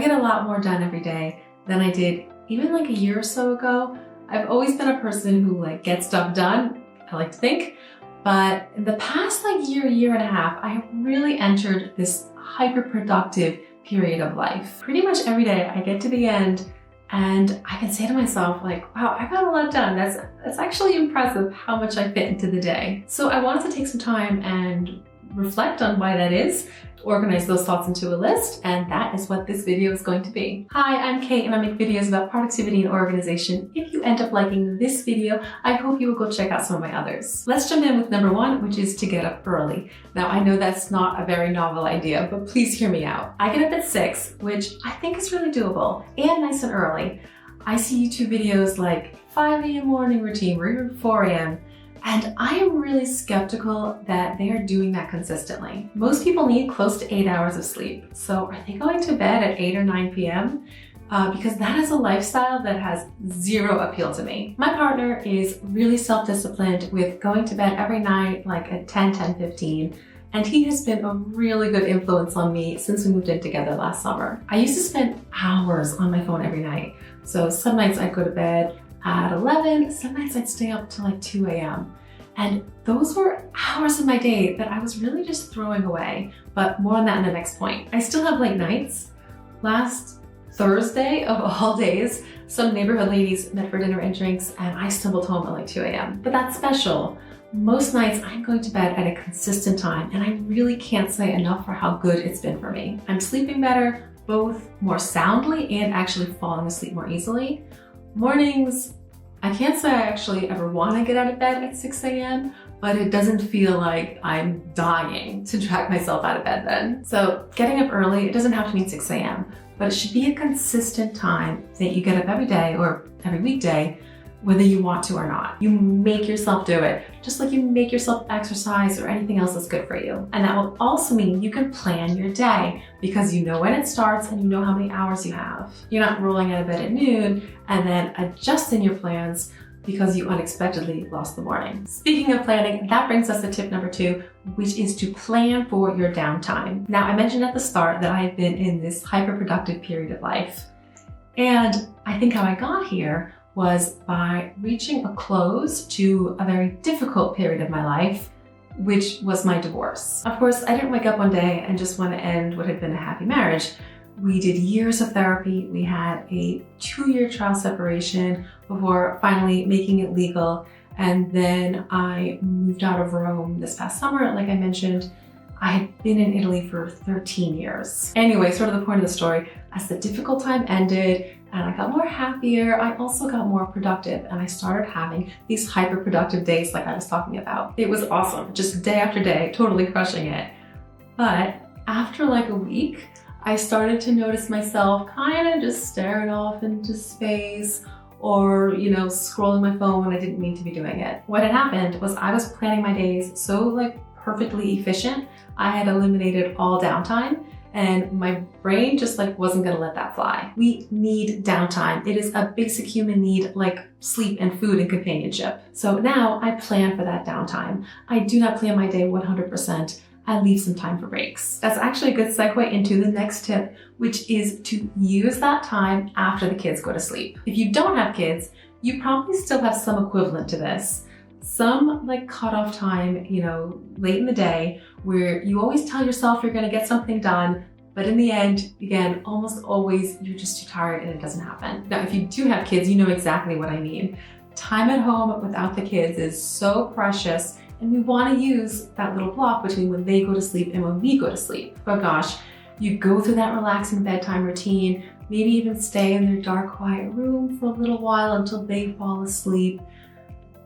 get a lot more done every day than I did even like a year or so ago. I've always been a person who like gets stuff done, I like to think, but in the past like year and a half, I have really entered this hyper-productive period of life. Pretty much every day I get to the end and I can say to myself like, wow, I got a lot done. That's actually impressive how much I fit into the day. So I wanted to take some time and reflect on why that is, organize those thoughts into a list, and that is what this video is going to be. Hi, I'm Kate and I make videos about productivity and organization. If you end up liking this video, I hope you will go check out some of my others. Let's jump in with number one, which is to get up early. Now, I know that's not a very novel idea, but please hear me out. I get up at 6, which I think is really doable and nice and early. I see YouTube videos like 5 a.m. morning routine or even 4 a.m. And I am really skeptical that they are doing that consistently. Most people need close to 8 hours of sleep. So are they going to bed at 8 or 9 p.m.? Because that is a lifestyle that has zero appeal to me. My partner is really self-disciplined with going to bed every night, like at 10:15. And he has been a really good influence on me since we moved in together last summer. I used to spend hours on my phone every night. So some nights I'd go to bed at 11, some nights I'd stay up till like 2 a.m. And those were hours of my day that I was really just throwing away, but more on that in the next point. I still have late nights. Last Thursday of all days, some neighborhood ladies met for dinner and drinks and I stumbled home at like 2 a.m. But that's special. Most nights I'm going to bed at a consistent time and I really can't say enough for how good it's been for me. I'm sleeping better, both more soundly and actually falling asleep more easily. Mornings, I can't say I actually ever want to get out of bed at 6 a.m., but it doesn't feel like I'm dying to drag myself out of bed then. So getting up early, it doesn't have to mean 6 a.m., but it should be a consistent time that you get up every day or every weekday, whether you want to or not. You make yourself do it, just like you make yourself exercise or anything else that's good for you. And that will also mean you can plan your day because you know when it starts and you know how many hours you have. You're not rolling out of bed at noon and then adjusting your plans because you unexpectedly lost the morning. Speaking of planning, that brings us to tip number 2, which is to plan for your downtime. Now, I mentioned at the start that I've been in this hyper-productive period of life. And I think how I got here was by reaching a close to a very difficult period of my life, which was my divorce. Of course, I didn't wake up one day and just want to end what had been a happy marriage. We did years of therapy. We had a 2-year trial separation before finally making it legal. And then I moved out of Rome this past summer, like I mentioned. I had been in Italy for 13 years. Anyway, sort of the point of the story, as the difficult time ended and I got more happier, I also got more productive and I started having these hyper-productive days like I was talking about. It was awesome, just day after day, totally crushing it. But after like a week, I started to notice myself kind of just staring off into space or, scrolling my phone when I didn't mean to be doing it. What had happened was I was planning my days so like perfectly efficient. I had eliminated all downtime and my brain just like wasn't gonna let that fly. We need downtime. It is a basic human need like sleep and food and companionship. So now I plan for that downtime. I do not plan my day 100%. I leave some time for breaks. That's actually a good segue into the next tip, which is to use that time after the kids go to sleep. If you don't have kids, you probably still have some equivalent to this. Some like cutoff time, late in the day where you always tell yourself you're gonna get something done, but in the end, again, almost always you're just too tired and it doesn't happen. Now, if you do have kids, you know exactly what I mean. Time at home without the kids is so precious and we wanna use that little block between when they go to sleep and when we go to sleep. But gosh, you go through that relaxing bedtime routine, maybe even stay in their dark, quiet room for a little while until they fall asleep.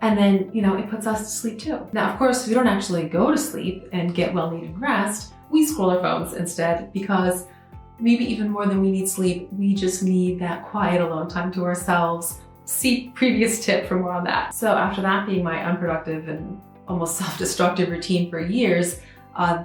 And then, it puts us to sleep too. Now, of course, we don't actually go to sleep and get well-needed rest. We scroll our phones instead because maybe even more than we need sleep, we just need that quiet alone time to ourselves. See previous tip for more on that. So after that being my unproductive and almost self-destructive routine for years,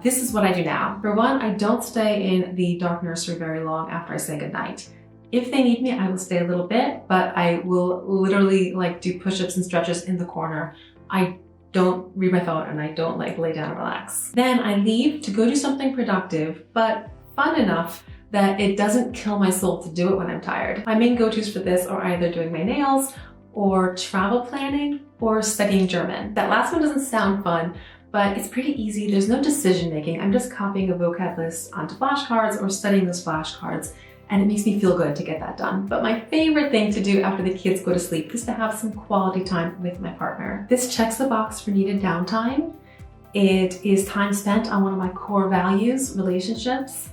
this is what I do now. For one, I don't stay in the dark nursery very long after I say goodnight. If they need me, I will stay a little bit, but I will literally do push-ups and stretches in the corner. I don't read my phone and I don't lay down and relax. Then I leave to go do something productive, but fun enough that it doesn't kill my soul to do it when I'm tired. My main go-tos for this are either doing my nails or travel planning or studying German. That last one doesn't sound fun, but it's pretty easy. There's no decision making. I'm just copying a vocab list onto flashcards or studying those flashcards, and it makes me feel good to get that done. But my favorite thing to do after the kids go to sleep is to have some quality time with my partner. This checks the box for needed downtime. It is time spent on one of my core values, relationships,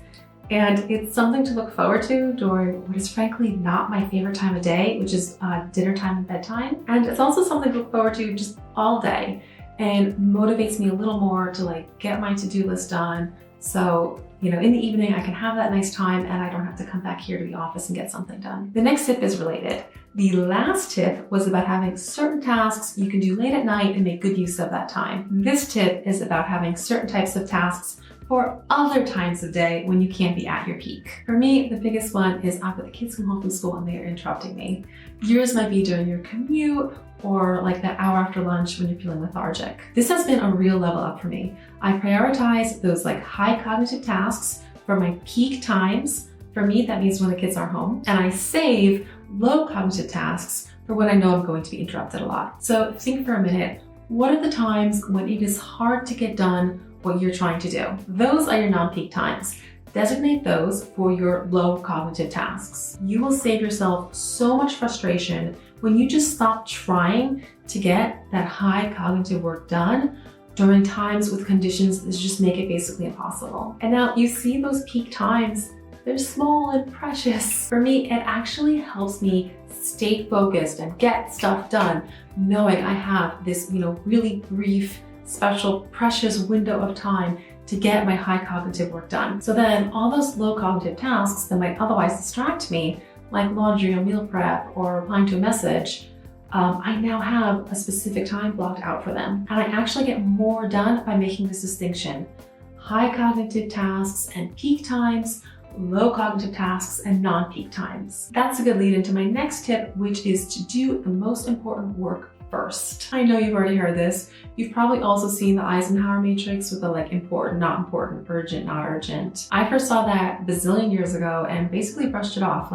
and it's something to look forward to during what is frankly not my favorite time of day, which is dinner time and bedtime. And it's also something to look forward to just all day, and motivates me a little more to like get my to-do list done. So, in the evening I can have that nice time and I don't have to come back here to the office and get something done. The next tip is related. The last tip was about having certain tasks you can do late at night and make good use of that time. This tip is about having certain types of tasks for other times of day when you can't be at your peak. For me, the biggest one is after the kids come home from school and they are interrupting me. Yours might be during your commute or like that hour after lunch when you're feeling lethargic. This has been a real level up for me. I prioritize those like high cognitive tasks for my peak times. For me, that means when the kids are home. And I save low cognitive tasks for when I know I'm going to be interrupted a lot. So think for a minute, what are the times when it is hard to get done what you're trying to do? Those are your non-peak times. Designate those for your low cognitive tasks. You will save yourself so much frustration when you just stop trying to get that high cognitive work done during times with conditions that just make it basically impossible. And now you see those peak times, they're small and precious. For me, it actually helps me stay focused and get stuff done, knowing I have this, really brief, special, precious window of time to get my high cognitive work done. So then all those low cognitive tasks that might otherwise distract me, like laundry or meal prep or replying to a message, I now have a specific time blocked out for them. And I actually get more done by making this distinction. High cognitive tasks and peak times, low cognitive tasks and non-peak times. That's a good lead into my next tip, which is to do the most important work first. I know you've already heard this. You've probably also seen the Eisenhower matrix with the important, not important, urgent, not urgent. I first saw that a bazillion years ago and basically brushed it off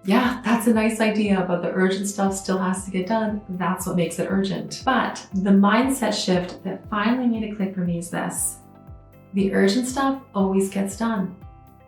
yeah, that's a nice idea, but the urgent stuff still has to get done. That's what makes it urgent. But the mindset shift that finally made it click for me is this: the urgent stuff always gets done.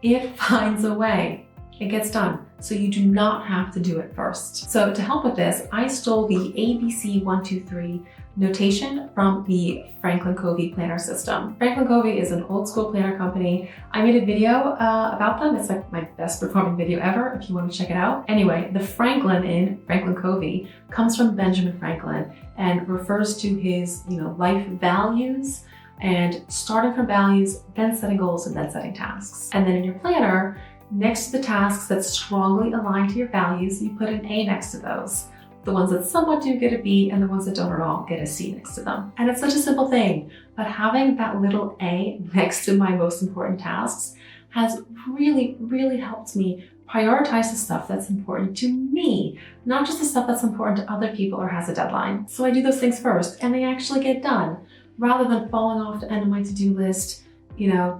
It finds a way. It gets done. So you do not have to do it first. So to help with this, I stole the ABC 123 notation from the Franklin Covey planner system. Franklin Covey is an old school planner company. I made a video about them. It's like my best performing video ever if you want to check it out. Anyway, the Franklin in Franklin Covey comes from Benjamin Franklin and refers to his, life values, and starting from values, then setting goals, and then setting tasks. And then in your planner, next to the tasks that strongly align to your values, you put an A next to those. The ones that somewhat do get a B and the ones that don't at all get a C next to them. And it's such a simple thing, but having that little A next to my most important tasks has really, really helped me prioritize the stuff that's important to me, not just the stuff that's important to other people or has a deadline. So I do those things first and they actually get done, rather than falling off the end of my to-do list,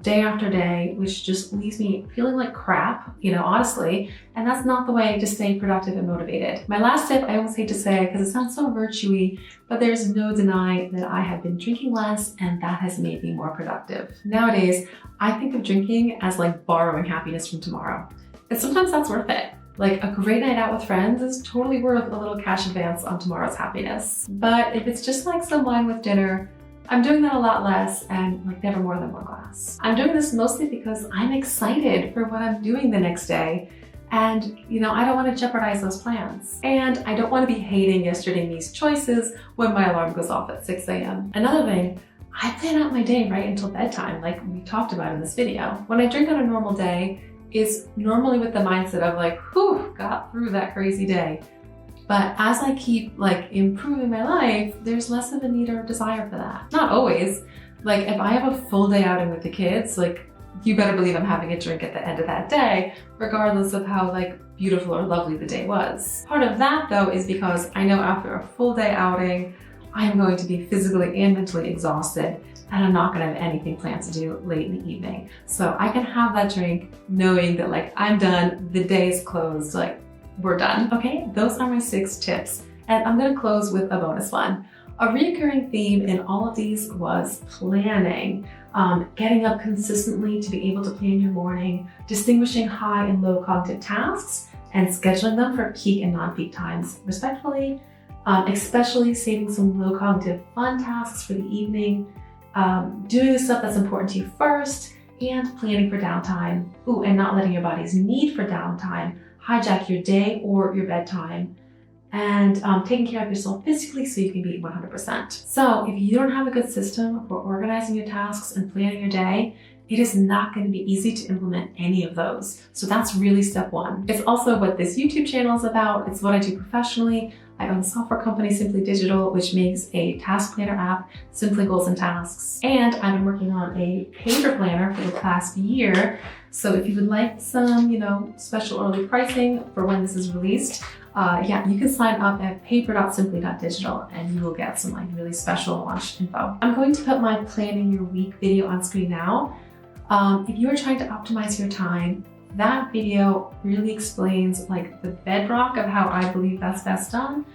day after day, which just leaves me feeling like crap, honestly, and that's not the way to stay productive and motivated. My llast tip, I always hate to say because it sounds so virtue-y, but there's no denying that I have been drinking less and that has made me more productive. Nowadays, I think of drinking as like borrowing happiness from tomorrow. And sometimes that's worth it. Like a great night out with friends is totally worth a little cash advance on tomorrow's happiness. But if it's just like some wine with dinner, I'm doing that a lot less and never more than one glass. I'm doing this mostly because I'm excited for what I'm doing the next day. And I don't want to jeopardize those plans. And I don't want to be hating yesterday's choices when my alarm goes off at 6 a.m. Another thing, I plan out my day right until bedtime, like we talked about in this video. When I drink on a normal day, it's normally with the mindset of whew, got through that crazy day. But as I keep improving my life, there's less of a need or desire for that. Not always. If I have a full day outing with the kids, you better believe I'm having a drink at the end of that day, regardless of how beautiful or lovely the day was. Part of that though is because I know after a full day outing, I am going to be physically and mentally exhausted. and I'm not gonna have anything planned to do late in the evening. So I can have that drink knowing that like I'm done, the day is closed, like we're done. Okay, those are my 6 tips. And I'm gonna close with a bonus one. A recurring theme in all of these was planning. Getting up consistently to be able to plan your morning, distinguishing high and low cognitive tasks, and scheduling them for peak and non-peak times, respectfully, especially saving some low cognitive fun tasks for the evening, doing the stuff that's important to you first, and planning for downtime. Ooh, and not letting your body's need for downtime hijack your day or your bedtime, and taking care of yourself physically so you can be 100%. So if you don't have a good system for organizing your tasks and planning your day, it is not going to be easy to implement any of those. So that's really step 1. It's also what this YouTube channel is about. It's what I do professionally. I own a software company, Simply.Digital, which makes a task planner app, Simply Goals and Tasks. And I've been working on a paper planner for the past year. So if you would like some, special early pricing for when this is released, you can sign up at paper.simply.digital and you will get some really special launch info. I'm going to put my planning your week video on screen now. If you are trying to optimize your time, that video really explains the bedrock of how I believe that's best done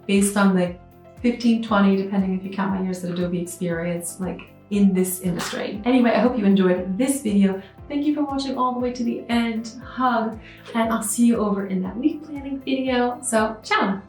based on the 15, 20, depending if you count my years at Adobe experience, in this industry. Anyway, I hope you enjoyed this video. Thank you for watching all the way to the end. Hug, and I'll see you over in that week planning video. So, ciao!